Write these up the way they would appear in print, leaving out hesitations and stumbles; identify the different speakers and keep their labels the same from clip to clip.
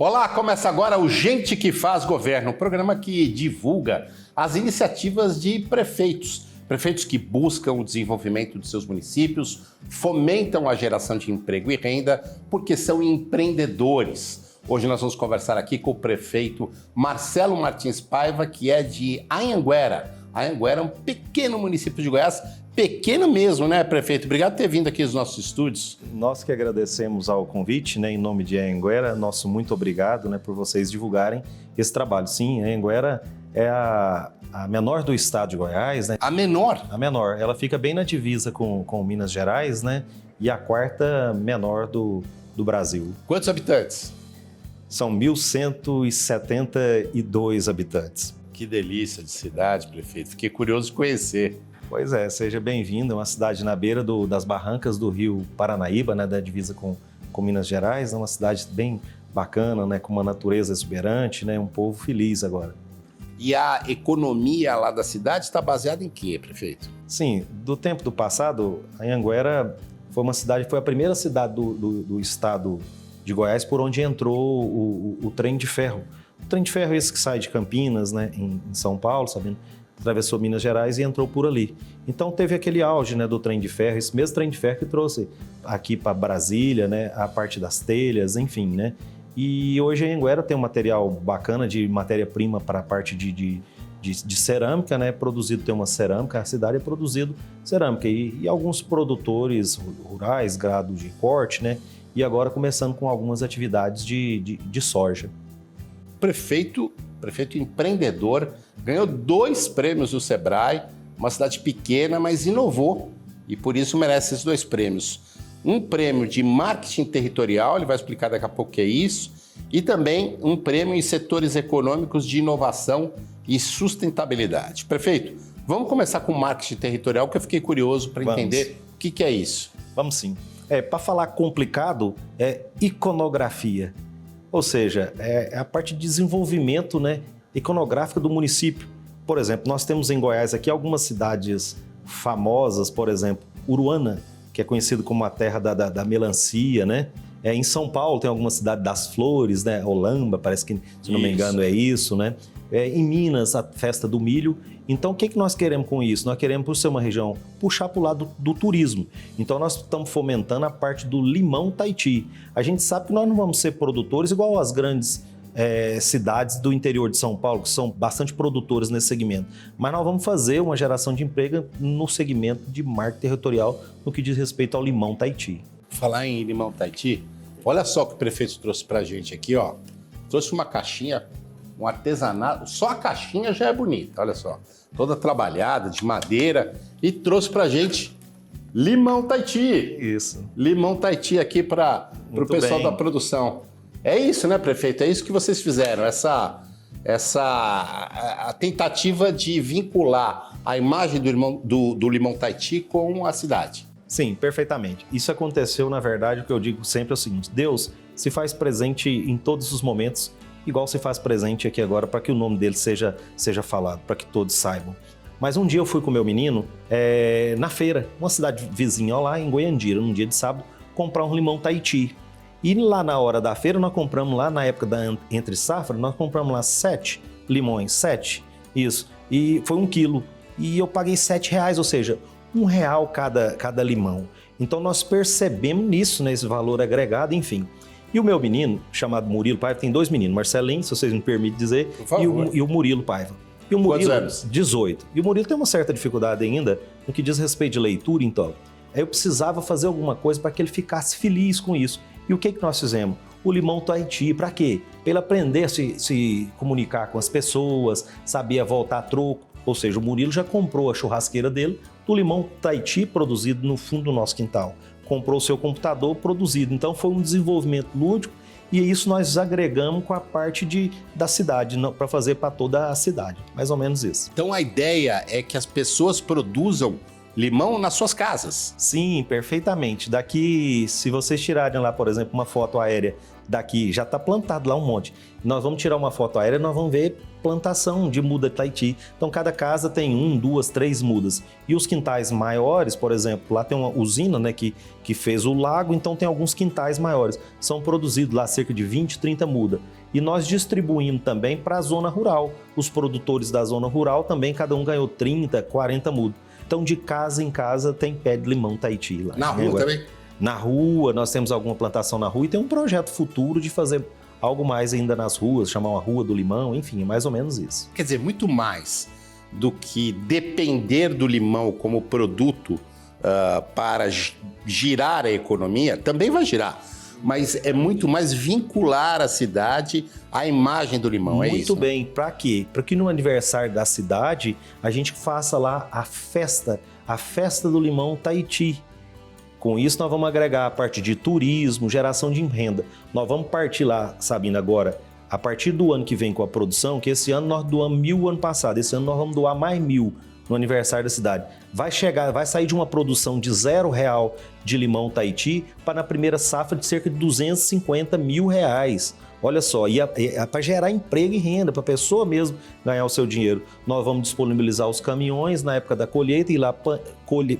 Speaker 1: Olá, começa agora o Gente que Faz Governo, um programa que divulga as iniciativas de prefeitos. Prefeitos que buscam o desenvolvimento de seus municípios, fomentam a geração de emprego e renda, porque são empreendedores. Hoje nós vamos conversar aqui com o prefeito Marcelo Martins Paiva, que é de Anhanguera. Anhanguera é um pequeno município de Goiás, pequeno mesmo, né, prefeito? Obrigado por ter vindo aqui aos nossos estúdios.
Speaker 2: Nós que agradecemos ao convite, em nome de Anhanguera, nosso muito obrigado, por vocês divulgarem esse trabalho. Sim, Anhanguera é a menor do estado de Goiás,
Speaker 1: A menor?
Speaker 2: A menor. Ela fica bem na divisa com Minas Gerais, e a quarta menor do Brasil.
Speaker 1: Quantos habitantes?
Speaker 2: São 1.172 habitantes.
Speaker 1: Que delícia de cidade, prefeito. Fiquei curioso de conhecer.
Speaker 2: Pois é, seja bem-vindo. É uma cidade na beira das barrancas do rio Paranaíba, da divisa com Minas Gerais. É uma cidade bem bacana, com uma natureza exuberante, um povo feliz agora.
Speaker 1: E a economia lá da cidade está baseada em quê, prefeito?
Speaker 2: Sim, do tempo do passado, Anhanguera foi a primeira cidade do estado de Goiás por onde entrou o trem de ferro. O trem de ferro é esse que sai de Campinas, em São Paulo, atravessou Minas Gerais e entrou por ali. Então teve aquele auge do trem de ferro, esse mesmo trem de ferro que trouxe aqui para Brasília, a parte das telhas, enfim, E hoje a Anhanguera tem um material bacana de matéria-prima para a parte de cerâmica, Produzido, tem uma cerâmica, a cidade é produzido cerâmica e alguns produtores rurais, grado de corte, E agora começando com algumas atividades de soja.
Speaker 1: Prefeito empreendedor, ganhou 2 prêmios do Sebrae, uma cidade pequena, mas inovou e por isso merece esses 2 prêmios. Um prêmio de marketing territorial, ele vai explicar daqui a pouco o que é isso, e também um prêmio em setores econômicos de inovação e sustentabilidade. Prefeito, vamos começar com marketing territorial, que eu fiquei curioso para entender o que é isso.
Speaker 2: Vamos sim. Para falar complicado, é iconografia. Ou seja, é a parte de desenvolvimento iconográfico do município. Por exemplo, nós temos em Goiás aqui algumas cidades famosas, por exemplo, Uruana, que é conhecido como a terra da melancia, Em São Paulo tem alguma cidade das flores, Olamba, parece que, se não me engano, é isso, Em Minas, a festa do milho. Então, o que nós queremos com isso? Nós queremos, por ser uma região, puxar para o lado do turismo. Então, nós estamos fomentando a parte do limão Tahiti. A gente sabe que nós não vamos ser produtores igual as grandes cidades do interior de São Paulo, que são bastante produtores nesse segmento. Mas nós vamos fazer uma geração de emprego no segmento de marketing territorial no que diz respeito ao limão Tahiti.
Speaker 1: Falar em limão Tahiti, olha só o que o prefeito trouxe para a gente aqui, ó. Trouxe uma caixinha, um artesanato, só a caixinha já é bonita, olha só. Toda trabalhada, de madeira, e trouxe pra gente limão Tahiti.
Speaker 2: Isso.
Speaker 1: Limão Tahiti aqui para o pessoal da produção. É isso, prefeito? É isso que vocês fizeram, a tentativa de vincular a imagem do limão Tahiti com a cidade.
Speaker 2: Sim, perfeitamente. Isso aconteceu, na verdade, o que eu digo sempre é o seguinte: Deus se faz presente em todos os momentos, igual se faz presente aqui agora, para que o nome dele seja falado, para que todos saibam. Mas um dia eu fui com o meu menino na feira, uma cidade vizinha lá em Goiandira, num dia de sábado, comprar um limão Tahiti. E lá na hora da feira, nós compramos lá, na época da entre safra, nós compramos lá 7 limões, 7, isso, e foi 1 quilo. E eu paguei R$7, ou seja, R$1 cada limão. Então nós percebemos nisso, nesse valor agregado, enfim. E o meu menino, chamado Murilo Paiva, tem 2 meninos, Marcelinho, se vocês me permitem dizer, e o Murilo Paiva. E o Murilo,
Speaker 1: quantos anos?
Speaker 2: 18. E o Murilo tem uma certa dificuldade ainda no que diz respeito de leitura, então. Aí eu precisava fazer alguma coisa para que ele ficasse feliz com isso. E o que nós fizemos? O limão Tahiti, para quê? Para ele aprender a se comunicar com as pessoas, sabia voltar a troco. Ou seja, o Murilo já comprou a churrasqueira dele do limão Tahiti produzido no fundo do nosso quintal. Comprou o seu computador produzido. Então foi um desenvolvimento lúdico e isso nós agregamos com a parte da cidade, para fazer para toda a cidade. Mais ou menos isso.
Speaker 1: Então a ideia é que as pessoas produzam limão nas suas casas.
Speaker 2: Sim, perfeitamente. Daqui, se vocês tirarem lá, por exemplo, uma foto aérea daqui, já está plantado lá um monte. Nós vamos tirar uma foto aérea e nós vamos ver plantação de muda de Tahiti. Então, cada casa tem 1, 2, 3 mudas. E os quintais maiores, por exemplo, lá tem uma usina, né, que fez o lago, então tem alguns quintais maiores. São produzidos lá cerca de 20, 30 mudas. E nós distribuímos também para a zona rural. Os produtores da zona rural também, cada um ganhou 30, 40 mudas. Então, de casa em casa tem pé de limão Tahiti lá.
Speaker 1: Na rua também?
Speaker 2: Na rua, nós temos alguma plantação na rua e tem um projeto futuro de fazer algo mais ainda nas ruas, chamar uma Rua do Limão, enfim, é mais ou menos isso.
Speaker 1: Quer dizer, muito mais do que depender do limão como produto para girar a economia, também vai girar, mas é muito mais vincular a cidade à imagem do limão, é isso?
Speaker 2: Muito bem, para quê? Para que no aniversário da cidade a gente faça lá a festa do limão Tahiti. Com isso, nós vamos agregar a parte de turismo, geração de renda. Nós vamos partir lá, Sabina, agora, a partir do ano que vem com a produção, que esse ano nós doamos 1.000 ano passado, esse ano nós vamos doar mais 1.000 no aniversário da cidade. Vai sair de uma produção de R$0 de limão Tahiti para na primeira safra de cerca de R$250 mil. Olha só, e é para gerar emprego e renda, para a pessoa mesmo ganhar o seu dinheiro. Nós vamos disponibilizar os caminhões na época da colheita e ir lá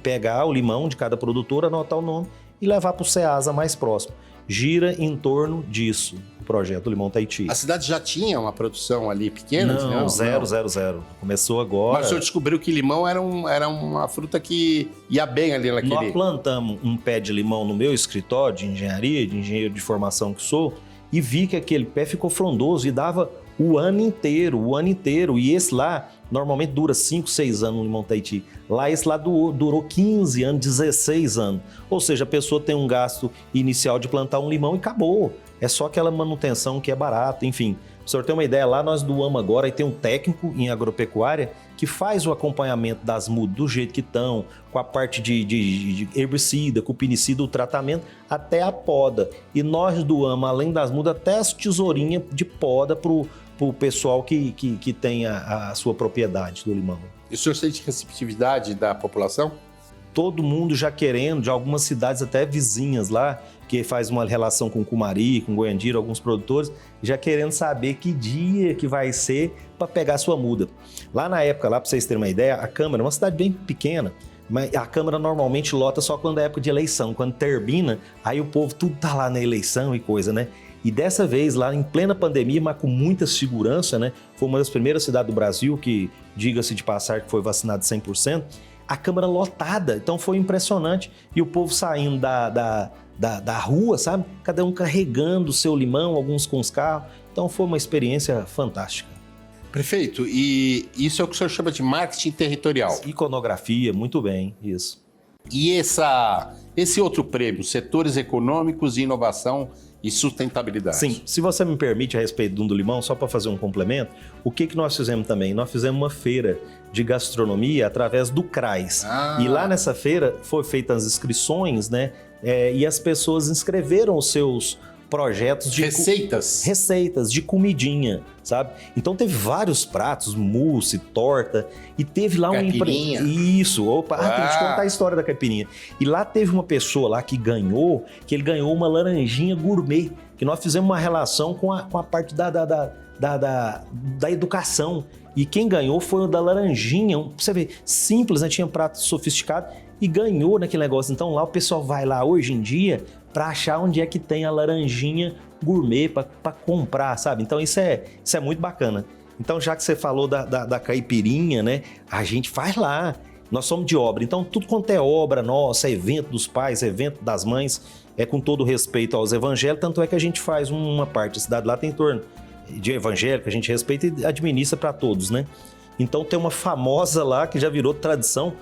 Speaker 2: pegar o limão de cada produtor, anotar o nome e levar para o Ceasa mais próximo. Gira em torno disso, o projeto Limão Tahiti.
Speaker 1: A cidade já tinha uma produção ali pequena?
Speaker 2: Não, zero. Começou agora.
Speaker 1: Mas o senhor descobriu que limão era uma fruta que ia bem ali naquele...
Speaker 2: Nós plantamos um pé de limão no meu escritório de engenharia, de engenheiro de formação que sou, e vi que aquele pé ficou frondoso e dava o ano inteiro. E esse lá, normalmente dura 5, 6 anos no limão Tahiti. Lá, esse lá durou 15 anos, 16 anos. Ou seja, a pessoa tem um gasto inicial de plantar um limão e acabou. É só aquela manutenção que é barata, enfim. Para o senhor ter uma ideia, lá nós doamos agora e tem um técnico em agropecuária que faz o acompanhamento das mudas do jeito que estão, com a parte de herbicida, com pinicida, o tratamento, até a poda. E nós doamos, além das mudas, até as tesourinhas de poda para o pessoal que tem a sua propriedade do limão.
Speaker 1: E o senhor sente receptividade da população?
Speaker 2: Todo mundo já querendo, de algumas cidades até vizinhas lá, que faz uma relação com Cumari, com Goiandira, alguns produtores, já querendo saber que dia que vai ser para pegar a sua muda. Lá na época, lá para vocês terem uma ideia, a Câmara é uma cidade bem pequena, mas a Câmara normalmente lota só quando é época de eleição. Quando termina, aí o povo tudo tá lá na eleição e coisa, né? E dessa vez, lá em plena pandemia, mas com muita segurança, né? Foi uma das primeiras cidades do Brasil que, diga-se de passar, que foi vacinado 100%. A Câmara lotada, então foi impressionante. E o povo saindo da rua, sabe? Cada um carregando o seu limão, alguns com os carros. Então foi uma experiência fantástica.
Speaker 1: Prefeito, e isso é o que o senhor chama de marketing territorial?
Speaker 2: Iconografia, muito bem, isso.
Speaker 1: E esse outro prêmio, Setores Econômicos de Inovação e Sustentabilidade?
Speaker 2: Sim, se você me permite, a respeito do limão, só para fazer um complemento, o que nós fizemos também? Nós fizemos uma feira de gastronomia através do CRAS. E lá nessa feira foi feitas as inscrições, né? E as pessoas inscreveram os seus projetos de... Receitas de comidinha, sabe? Então teve vários pratos, mousse, torta, e teve lá
Speaker 1: caipirinha.
Speaker 2: Isso, tem que te contar a história da caipirinha. E lá teve uma pessoa lá que ele ganhou uma laranjinha gourmet, que nós fizemos uma relação com a parte da educação. E quem ganhou foi o da laranjinha, você vê, simples, né? Tinha prato sofisticado e ganhou naquele negócio. Então lá o pessoal vai lá hoje em dia para achar onde é que tem a laranjinha gourmet para comprar, sabe? Então isso é muito bacana. Então já que você falou da caipirinha, né? A gente faz lá. Nós somos de obra, então tudo quanto é obra nossa, evento dos pais, evento das mães, é com todo respeito aos evangélicos, tanto é que a gente faz uma parte, a cidade lá tem em torno de evangélico, a gente respeita e administra para todos, né? Então tem uma famosa lá que já virou tradição,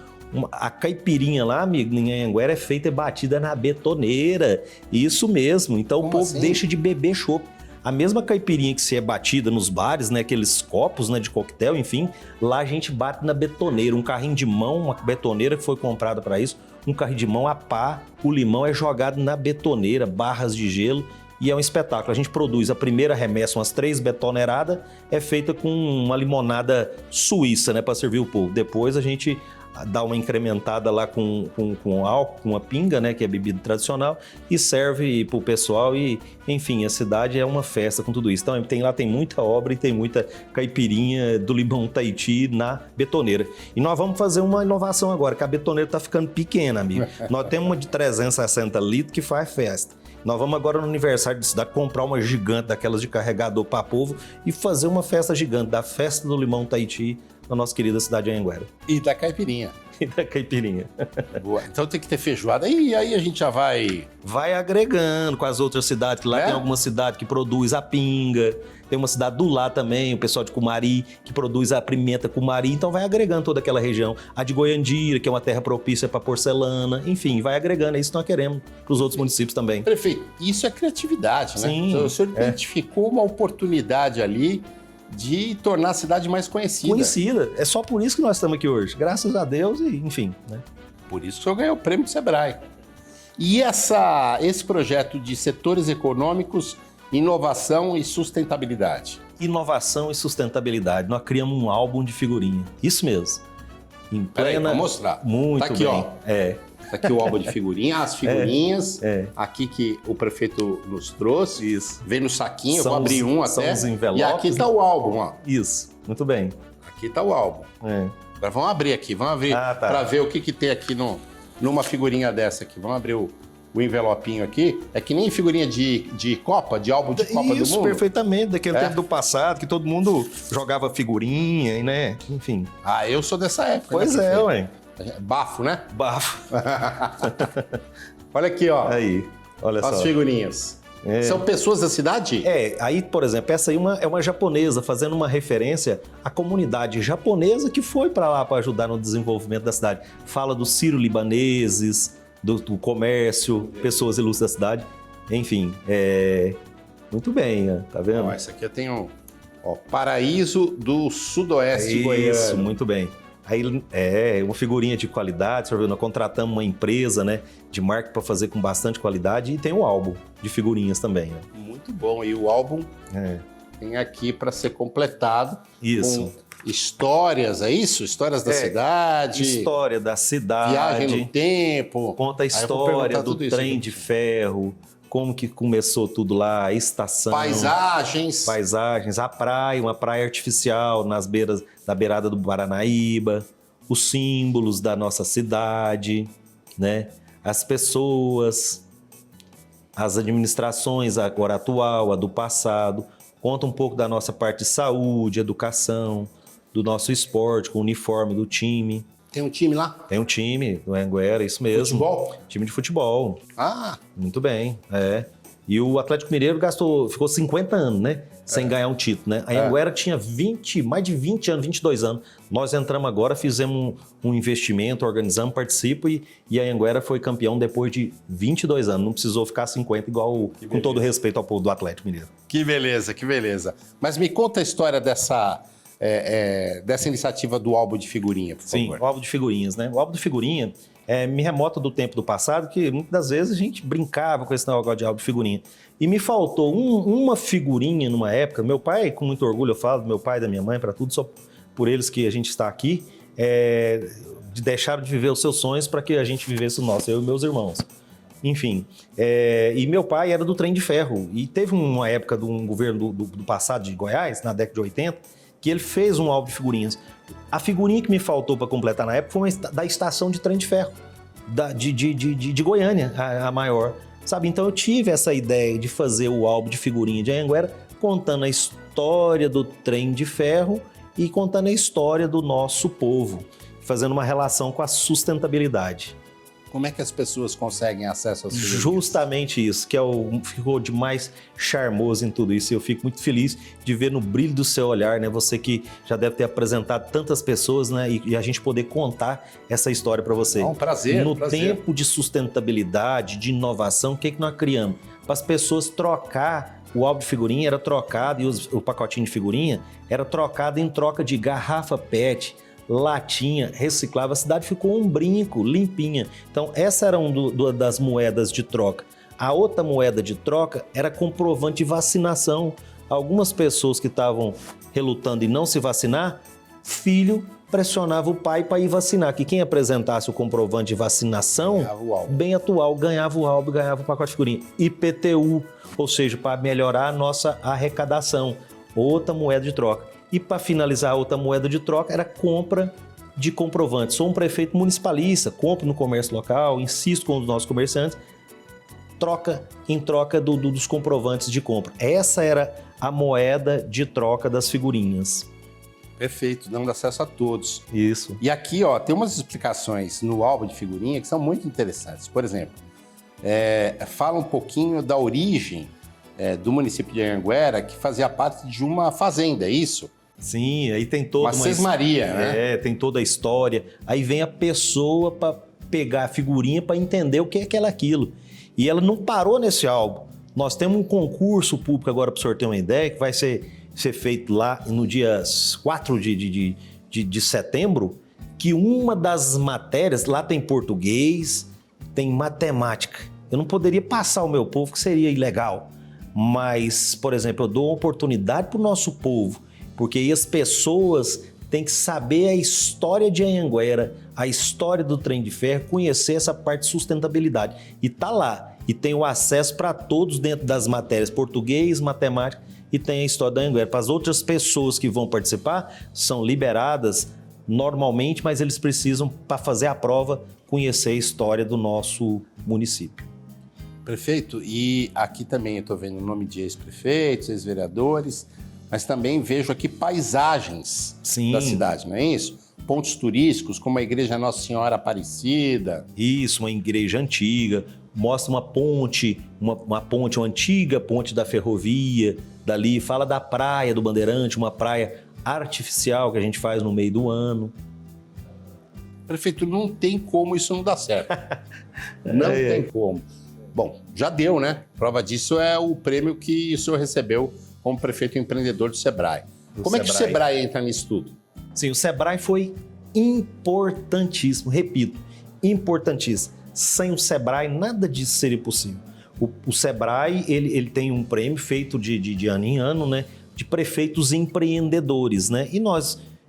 Speaker 2: a caipirinha lá, amigo, em Anhanguera é feita e batida na betoneira, isso mesmo, então o povo deixa de beber chopp. A mesma caipirinha que se é batida nos bares, né, aqueles copos, né, de coquetel, enfim, lá a gente bate na betoneira, um carrinho de mão, uma betoneira que foi comprada para isso, um carrinho de mão a pá, o limão é jogado na betoneira, barras de gelo, e é um espetáculo. A gente produz a primeira remessa, umas 3 betoneradas, é feita com uma limonada suíça, né, para servir o povo. Depois a gente dá uma incrementada lá com álcool, com a pinga, né, que é bebida tradicional, e serve para o pessoal. E, enfim, a cidade é uma festa com tudo isso. Então lá tem muita obra e tem muita caipirinha do limão Tahiti na betoneira. E nós vamos fazer uma inovação agora, que a betoneira está ficando pequena, amigo. Nós temos uma de 360 litros que faz festa. Nós vamos agora no aniversário de cidade comprar uma gigante daquelas de carregador para povo e fazer uma festa gigante da festa do limão Tahiti na nossa querida cidade de Anhanguera.
Speaker 1: E da caipirinha.
Speaker 2: E da caipirinha.
Speaker 1: Boa. Então tem que ter feijoada. E aí a gente já vai...
Speaker 2: Vai agregando com as outras cidades, que lá tem alguma cidade que produz a pinga, tem uma cidade do lado também, o pessoal de Cumari, que produz a pimenta Cumari, então vai agregando toda aquela região. A de Goiandira, que é uma terra propícia para porcelana, enfim, vai agregando, é isso que nós queremos para os outros municípios também.
Speaker 1: Prefeito, isso é criatividade, né?
Speaker 2: Sim,
Speaker 1: o senhor identificou uma oportunidade ali de tornar a cidade mais conhecida.
Speaker 2: Conhecida, é só por isso que nós estamos aqui hoje, graças a Deus e enfim, né?
Speaker 1: Por isso que o senhor ganhou o prêmio do Sebrae. E esse projeto de setores econômicos, inovação e sustentabilidade?
Speaker 2: Inovação e sustentabilidade. Nós criamos um álbum de figurinha. Isso mesmo. Em plena...
Speaker 1: Peraí, vou mostrar.
Speaker 2: Muito
Speaker 1: tá aqui,
Speaker 2: bem.
Speaker 1: ó. Tá aqui o álbum de figurinha, as figurinhas. Aqui que o prefeito nos trouxe.
Speaker 2: Isso.
Speaker 1: Vem no saquinho, eu vou abrir um até.
Speaker 2: São os envelopes.
Speaker 1: E aqui tá o álbum, ó.
Speaker 2: Isso, muito bem.
Speaker 1: Aqui tá o álbum. Agora vamos abrir aqui, para ver o que tem aqui numa figurinha dessa aqui. Vamos abrir o envelopinho aqui. É que nem figurinha de Copa, de álbum de Copa do Mundo.
Speaker 2: Isso, perfeitamente, daquele tempo do passado, que todo mundo jogava figurinha, né? Enfim.
Speaker 1: Ah, eu sou dessa época.
Speaker 2: Pois
Speaker 1: né,
Speaker 2: é, ué.
Speaker 1: Bafo, né?
Speaker 2: Bafo.
Speaker 1: Olha aqui, ó.
Speaker 2: Aí, olha só.
Speaker 1: As figurinhas. São pessoas da cidade?
Speaker 2: Aí, por exemplo, essa aí é uma japonesa, fazendo uma referência à comunidade japonesa que foi para lá para ajudar no desenvolvimento da cidade. Fala dos sírio-libaneses, do comércio, pessoas ilustres da cidade. Enfim, muito bem, tá vendo?
Speaker 1: Ó, essa aqui eu tenho, ó, Paraíso do Sudoeste Goiano.
Speaker 2: Isso, muito bem. Aí uma figurinha de qualidade, nós contratamos uma empresa, né, de marketing para fazer com bastante qualidade, e tem o álbum de figurinhas também, né?
Speaker 1: Muito bom. E o álbum tem aqui para ser completado.
Speaker 2: Isso.
Speaker 1: Com histórias, é isso? Histórias da cidade.
Speaker 2: História da cidade.
Speaker 1: Viagem no tempo.
Speaker 2: Conta a história do trem de ferro, como que começou tudo lá, a estação.
Speaker 1: Paisagens.
Speaker 2: A praia, uma praia artificial na beirada do Paranaíba, os símbolos da nossa cidade, né? As pessoas, as administrações, agora atual, a do passado. Conta um pouco da nossa parte de saúde, educação, do nosso esporte, com o uniforme do time.
Speaker 1: Tem um time lá?
Speaker 2: Tem um time do Anhanguera, isso mesmo.
Speaker 1: Futebol?
Speaker 2: Time de futebol.
Speaker 1: Ah!
Speaker 2: Muito bem, E o Atlético Mineiro ficou 50 anos, né? Sem ganhar um título, né? A Anhanguera tinha mais de 20 anos, 22 anos. Nós entramos agora, fizemos um investimento, organizamos, participamos e a Anhanguera foi campeão depois de 22 anos. Não precisou ficar 50 igual, com todo respeito ao povo do Atlético Mineiro.
Speaker 1: Que beleza, que beleza. Mas me conta a história dessa iniciativa do álbum de figurinha, por favor.
Speaker 2: Sim, o álbum de figurinhas, né? O álbum de figurinha me remota do tempo do passado, que muitas das vezes a gente brincava com esse negócio de álbum de figurinha. E me faltou uma figurinha numa época. Meu pai, com muito orgulho, eu falo do meu pai e da minha mãe, para tudo, só por eles que a gente está aqui, deixaram de viver os seus sonhos para que a gente vivesse o nosso, eu e meus irmãos. Enfim, e meu pai era do trem de ferro. E teve uma época de um governo do passado de Goiás, na década de 80, que ele fez um álbum de figurinhas. A figurinha que me faltou para completar na época foi da estação de trem de ferro, de Goiânia, a maior. Sabe? Então eu tive essa ideia de fazer o álbum de figurinha de Anhanguera, contando a história do trem de ferro e contando a história do nosso povo, fazendo uma relação com a sustentabilidade.
Speaker 1: Como é que as pessoas conseguem acesso às figurinhas?
Speaker 2: Justamente isso, que ficou de mais charmoso em tudo isso. E eu fico muito feliz de ver no brilho do seu olhar, né? Você que já deve ter apresentado tantas pessoas, né? E a gente poder contar essa história para você.
Speaker 1: É um prazer.
Speaker 2: No tempo de sustentabilidade, de inovação, o que nós criamos? Para as pessoas trocar. O álbum de figurinha era trocado e o pacotinho de figurinha era trocado em troca de garrafa PET, latinha, reciclável. A cidade ficou um brinco, limpinha. Então, essa era uma das moedas de troca. A outra moeda de troca era comprovante de vacinação. Algumas pessoas que estavam relutando em não se vacinar, filho pressionava o pai para ir vacinar, que quem apresentasse o comprovante de vacinação, bem atual, ganhava o álbum, ganhava o pacote de figurinha. IPTU, ou seja, para melhorar a nossa arrecadação, outra moeda de troca. E para finalizar, a outra moeda de troca era compra de comprovante. Sou um prefeito municipalista, compro no comércio local, insisto com os nossos comerciantes, em troca dos comprovantes de compra. Essa era a moeda de troca das figurinhas.
Speaker 1: Perfeito, dando acesso a todos.
Speaker 2: Isso.
Speaker 1: E aqui, ó, tem umas explicações no álbum de figurinha que são muito interessantes. Por exemplo, fala um pouquinho da origem do município de Anhanguera, que fazia parte de uma fazenda, é isso?
Speaker 2: Sim, aí tem toda
Speaker 1: uma sesmaria, né?
Speaker 2: Tem toda a história. Aí vem a pessoa para pegar a figurinha para entender o que é aquilo. E ela não parou nesse álbum. Nós temos um concurso público agora, para o senhor ter uma ideia, que vai ser feito lá no dia 4 de setembro, que uma das matérias, lá tem português, tem matemática. Eu não poderia passar ao meu povo, que seria ilegal. Mas, por exemplo, eu dou uma oportunidade para o nosso povo, porque aí as pessoas têm que saber a história de Anhanguera, a história do trem de ferro, conhecer essa parte de sustentabilidade. E tá lá. E tem o acesso para todos dentro das matérias, português, matemática, e tem a história da Anhanguera. Para as outras pessoas que vão participar, são liberadas normalmente, mas eles precisam, para fazer a prova, conhecer a história do nosso município.
Speaker 1: Prefeito, e aqui também eu estou vendo o nome de ex-prefeitos, ex-vereadores, mas também vejo aqui paisagens da cidade, não é isso? Pontos turísticos, como a Igreja Nossa Senhora Aparecida.
Speaker 2: Isso, uma igreja antiga, mostra uma ponte, uma antiga ponte da ferrovia, dali fala da praia do Bandeirante, uma praia artificial que a gente faz no meio do ano.
Speaker 1: Prefeito, não tem como isso não dar certo. Não tem como. Bom, já deu, né? Prova disso é o prêmio que o senhor recebeu como prefeito empreendedor do Sebrae. Como é que o Sebrae entra nisso tudo?
Speaker 2: Sim, o Sebrae foi importantíssimo, repito, importantíssimo. Sem o Sebrae, nada disso seria possível. O Sebrae, ele tem um prêmio feito de ano em ano, né? De prefeitos empreendedores, né? E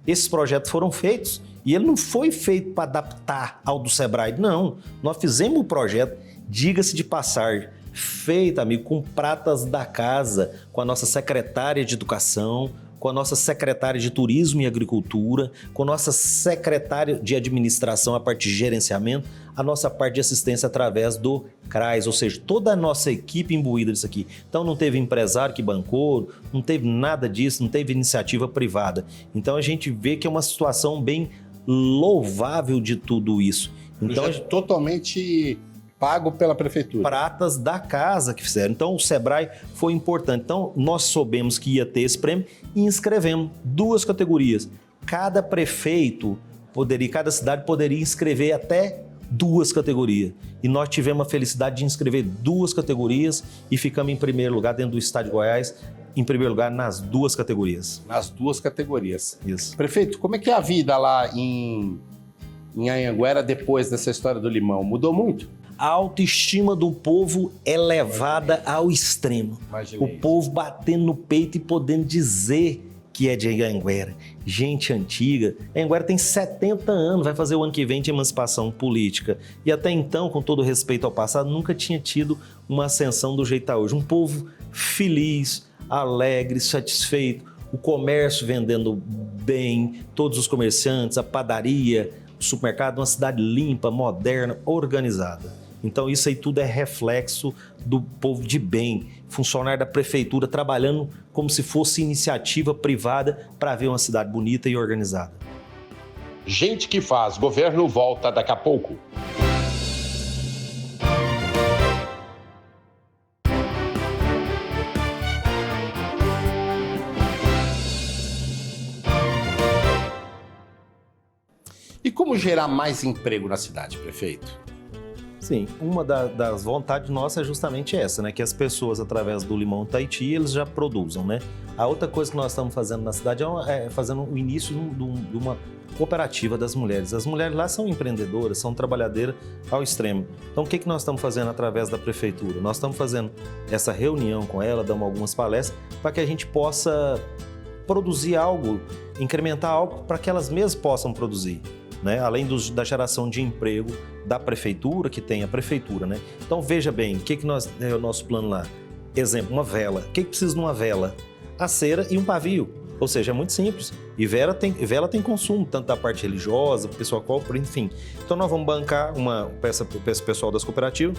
Speaker 2: esses projetos foram feitos e ele não foi feito para adaptar ao do Sebrae, não. Nós fizemos o projeto, diga-se de passagem, feito, amigo, com pratas da casa, com a nossa secretária de Educação, com a nossa secretária de Turismo e Agricultura, com a nossa secretária de Administração, a parte de gerenciamento, a nossa parte de assistência através do CRAS, ou seja, toda a nossa equipe imbuída disso aqui. Então não teve empresário que bancou, não teve nada disso, não teve iniciativa privada. Então a gente vê que é uma situação bem louvável de tudo isso. Então,
Speaker 1: totalmente pago pela prefeitura.
Speaker 2: Pratas da casa que fizeram. Então o Sebrae foi importante. Então nós soubemos que ia ter esse prêmio e inscrevemos 2 categorias. Cada prefeito cada cidade poderia inscrever até 2 categorias. E nós tivemos a felicidade de inscrever 2 categorias e ficamos em primeiro lugar dentro do estado de Goiás, em primeiro lugar nas 2 categorias.
Speaker 1: Nas 2 categorias.
Speaker 2: Isso.
Speaker 1: Prefeito, como é que é a vida lá em Anhanguera depois dessa história do limão? Mudou muito?
Speaker 2: A autoestima do povo é levada ao extremo. O povo batendo no peito e podendo dizer que é de Anhanguera. Gente antiga. Anhanguera tem 70 anos, vai fazer o ano que vem de emancipação política. E até então, com todo respeito ao passado, nunca tinha tido uma ascensão do jeito que está hoje. Um povo feliz, alegre, satisfeito. O comércio vendendo bem, todos os comerciantes, a padaria, o supermercado, uma cidade limpa, moderna, organizada. Então isso aí tudo é reflexo do povo de bem, funcionário da prefeitura trabalhando como se fosse iniciativa privada para ver uma cidade bonita e organizada.
Speaker 1: Gente que faz governo volta daqui a pouco. E como gerar mais emprego na cidade, prefeito?
Speaker 2: Sim, uma das vontades nossas é justamente essa, né? Que as pessoas, através do limão Tahiti, eles já produzam, né? A outra coisa que nós estamos fazendo na cidade é fazendo o início de uma cooperativa das mulheres. As mulheres lá são empreendedoras, são trabalhadeiras ao extremo. Então, o que nós estamos fazendo através da prefeitura? Nós estamos fazendo essa reunião com ela, damos algumas palestras, para que a gente possa produzir algo, incrementar algo para que elas mesmas possam produzir, né? Além da geração de emprego da prefeitura, que tem a prefeitura, né? Então, veja bem, o que é o nosso plano lá? Exemplo, uma vela. O que precisa de uma vela? A cera e um pavio. Ou seja, é muito simples. E vela tem consumo, tanto da parte religiosa, o pessoal compra, enfim. Então nós vamos bancar esse pessoal das cooperativas,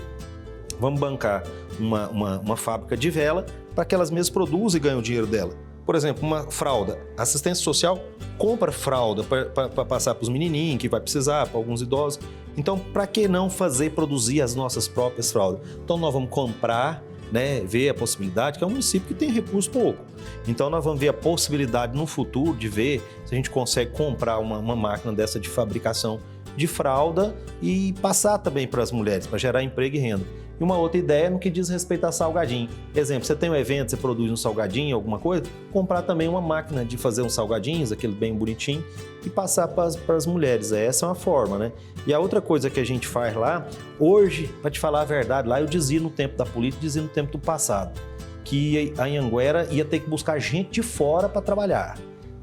Speaker 2: vamos bancar uma fábrica de vela para que elas mesmas produzam e ganhem o dinheiro dela. Por exemplo, uma fralda. A assistência social compra fralda para passar para os menininhos que vai precisar, para alguns idosos. Então, para que não produzir as nossas próprias fraldas? Então nós vamos comprar, né, ver a possibilidade, que é um município que tem recurso pouco. Então nós vamos ver a possibilidade no futuro de ver se a gente consegue comprar uma máquina dessa de fabricação de fralda e passar também para as mulheres, para gerar emprego e renda. E uma outra ideia no que diz respeito a salgadinho. Exemplo, você tem um evento, você produz um salgadinho, alguma coisa, comprar também uma máquina de fazer uns salgadinhos, aquele bem bonitinho, e passar para as mulheres. Essa é uma forma, né? E a outra coisa que a gente faz lá, hoje, para te falar a verdade, lá eu dizia no tempo da política, dizia no tempo do passado, que a Anhanguera ia ter que buscar gente de fora para trabalhar.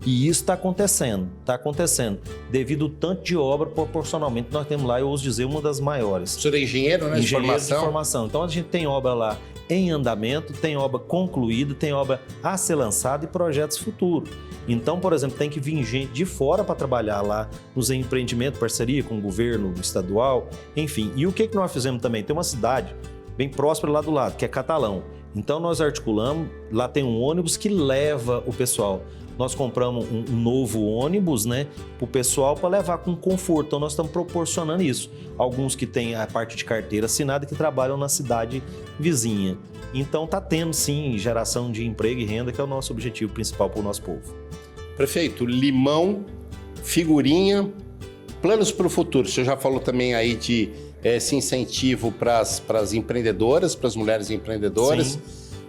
Speaker 2: E isso está acontecendo, devido ao tanto de obra proporcionalmente nós temos lá, eu ouso dizer, uma das maiores.
Speaker 1: O senhor é engenheiro, né?
Speaker 2: Engenheiro de formação. Então a gente tem obra lá em andamento, tem obra concluída, tem obra a ser lançada e projetos futuros. Então, por exemplo, tem que vir gente de fora para trabalhar lá nos empreendimentos, parceria com o governo estadual, enfim. E o que nós fizemos também? Tem uma cidade bem próxima lá do lado, que é Catalão. Então nós articulamos, lá tem um ônibus que leva o pessoal. Nós compramos um novo ônibus, né, para o pessoal para levar com conforto. Então nós estamos proporcionando isso. Alguns que têm a parte de carteira assinada que trabalham na cidade vizinha. Então está tendo sim geração de emprego e renda, que é o nosso objetivo principal para o nosso povo.
Speaker 1: Prefeito, limão, figurinha, planos para o futuro. O senhor já falou também aí de esse incentivo para as empreendedoras, para as mulheres empreendedoras. Sim.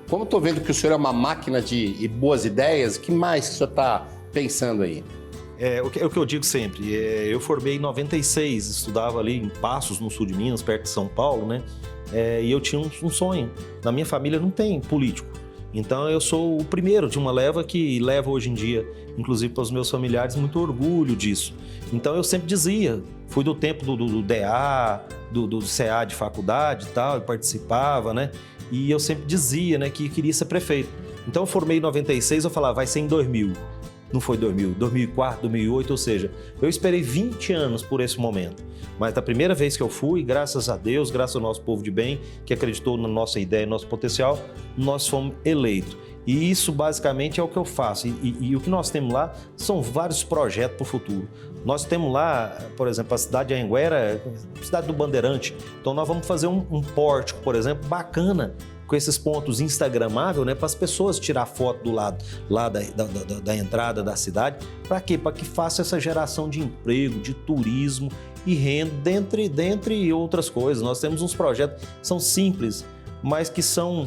Speaker 1: Como estou vendo que o senhor é uma máquina de boas ideias, o que mais que o senhor está pensando aí?
Speaker 2: O que eu digo sempre, eu formei em 96, estudava ali em Passos, no sul de Minas, perto de São Paulo, né? E eu tinha um sonho. Na minha família não tem político. Então eu sou o primeiro de uma leva que leva hoje em dia, inclusive para os meus familiares, muito orgulho disso. Então eu sempre dizia, fui do tempo do DA, do CA de faculdade e tal, eu participava, né? E eu sempre dizia, né, que queria ser prefeito. Então eu formei em 96, eu falava, vai ser em 2000. Não foi 2000, 2004, 2008, ou seja, eu esperei 20 anos por esse momento. Mas da primeira vez que eu fui, graças a Deus, graças ao nosso povo de bem, que acreditou na nossa ideia, no nosso potencial, nós fomos eleitos. E isso basicamente é o que eu faço. E o que nós temos lá são vários projetos para o futuro. Nós temos lá, por exemplo, a cidade de Anhanguera, cidade do Bandeirante. Então nós vamos fazer um pórtico, por exemplo, bacana, com esses pontos instagramáveis, né, para as pessoas tirar foto do lado lá da entrada da cidade. Para quê? Para que faça essa geração de emprego, de turismo e renda, dentre outras coisas. Nós temos uns projetos que são simples, mas que são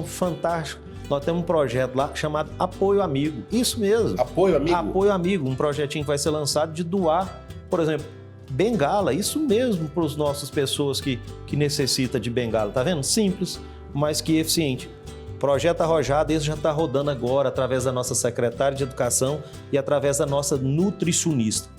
Speaker 2: fantásticos. Nós temos um projeto lá chamado Apoio Amigo. Isso mesmo.
Speaker 1: Apoio Amigo?
Speaker 2: Apoio Amigo, um projetinho que vai ser lançado de doar, por exemplo, bengala. Isso mesmo para as nossas pessoas que necessitam de bengala. Tá vendo? Simples, mas que eficiente. Projeto Arrojada, esse já está rodando agora através da nossa secretária de Educação e através da nossa nutricionista.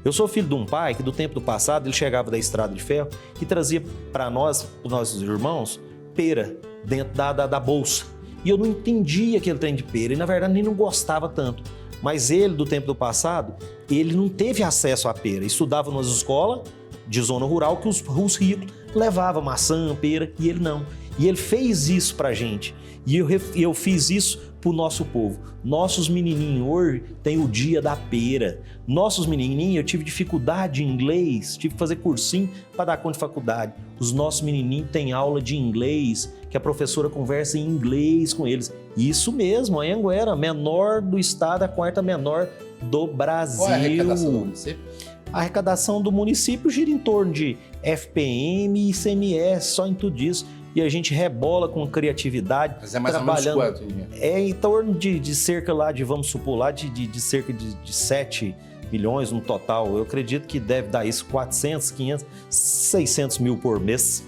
Speaker 2: Eu sou filho de um pai que, do tempo do passado, ele chegava da Estrada de Ferro e trazia para nós, os nossos irmãos, pera dentro da bolsa. E eu não entendia aquele trem de pera e, na verdade, nem não gostava tanto. Mas ele, do tempo do passado, ele não teve acesso à pera. Estudava nas escolas de zona rural que os ricos levavam maçã, pera, e ele não. E ele fez isso pra gente. E eu fiz isso pro nosso povo. Nossos menininhos hoje têm o dia da pera. Nossos menininhos, eu tive dificuldade em inglês, tive que fazer cursinho para dar conta de faculdade. Os nossos menininhos têm aula de inglês, que a professora conversa em inglês com eles. Isso mesmo, a Anhanguera, menor do estado, a quarta menor do Brasil.
Speaker 1: Qual é a arrecadação do município?
Speaker 2: A arrecadação do município gira em torno de FPM e ICMS, só em tudo isso. E a gente rebola com criatividade.
Speaker 1: Mas é mais ou menos quanto?
Speaker 2: É em torno de cerca lá, vamos supor, lá de cerca de 7 milhões no total. Eu acredito que deve dar isso, 400, 500, 600 mil por mês.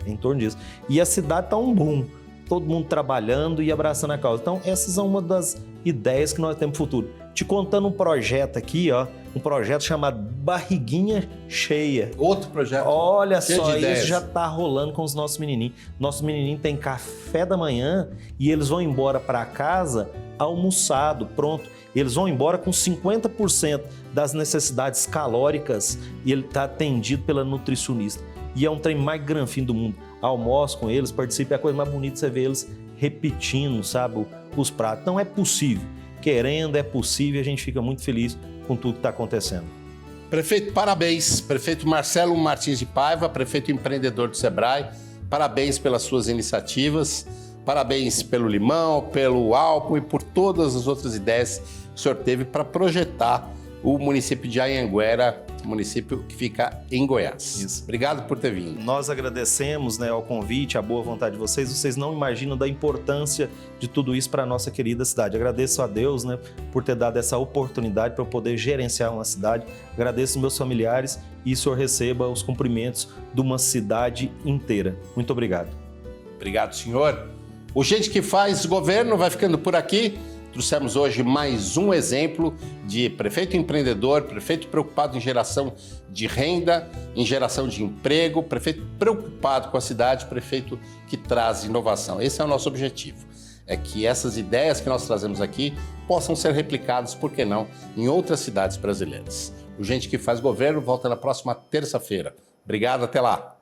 Speaker 2: Em torno disso. E a cidade está um boom. Todo mundo trabalhando e abraçando a causa. Então, essas são uma das ideias que nós temos no futuro. Te contando um projeto aqui, ó, um projeto chamado Barriguinha Cheia.
Speaker 1: Outro projeto.
Speaker 2: Olha só, isso já tá rolando com os nossos menininhos. Nossos menininhos têm café da manhã e eles vão embora para casa almoçado, pronto. Eles vão embora com 50% das necessidades calóricas e ele tá atendido pela nutricionista. E é um trem mais granfim do mundo. Almoço com eles, participe, é a coisa mais bonita você ver eles repetindo, sabe, os pratos. Então é possível. Querendo, é possível, a gente fica muito feliz com tudo que está acontecendo.
Speaker 1: Prefeito, parabéns. Prefeito Marcelo Martins de Paiva, prefeito empreendedor do Sebrae, parabéns pelas suas iniciativas, parabéns pelo limão, pelo álcool e por todas as outras ideias que o senhor teve para projetar o município de Anhanguera, município que fica em Goiás.
Speaker 2: Isso.
Speaker 1: Obrigado por ter vindo.
Speaker 2: Nós agradecemos, ao convite, a boa vontade de vocês. Vocês não imaginam da importância de tudo isso para a nossa querida cidade. Agradeço a Deus, por ter dado essa oportunidade para eu poder gerenciar uma cidade. Agradeço meus familiares e o senhor receba os cumprimentos de uma cidade inteira. Muito obrigado.
Speaker 1: Obrigado, senhor. O Gente que Faz Governo vai ficando por aqui. Trouxemos hoje mais um exemplo de prefeito empreendedor, prefeito preocupado em geração de renda, em geração de emprego, prefeito preocupado com a cidade, prefeito que traz inovação. Esse é o nosso objetivo, é que essas ideias que nós trazemos aqui possam ser replicadas, por que não, em outras cidades brasileiras. O Gente que Faz Governo volta na próxima terça-feira. Obrigado, até lá.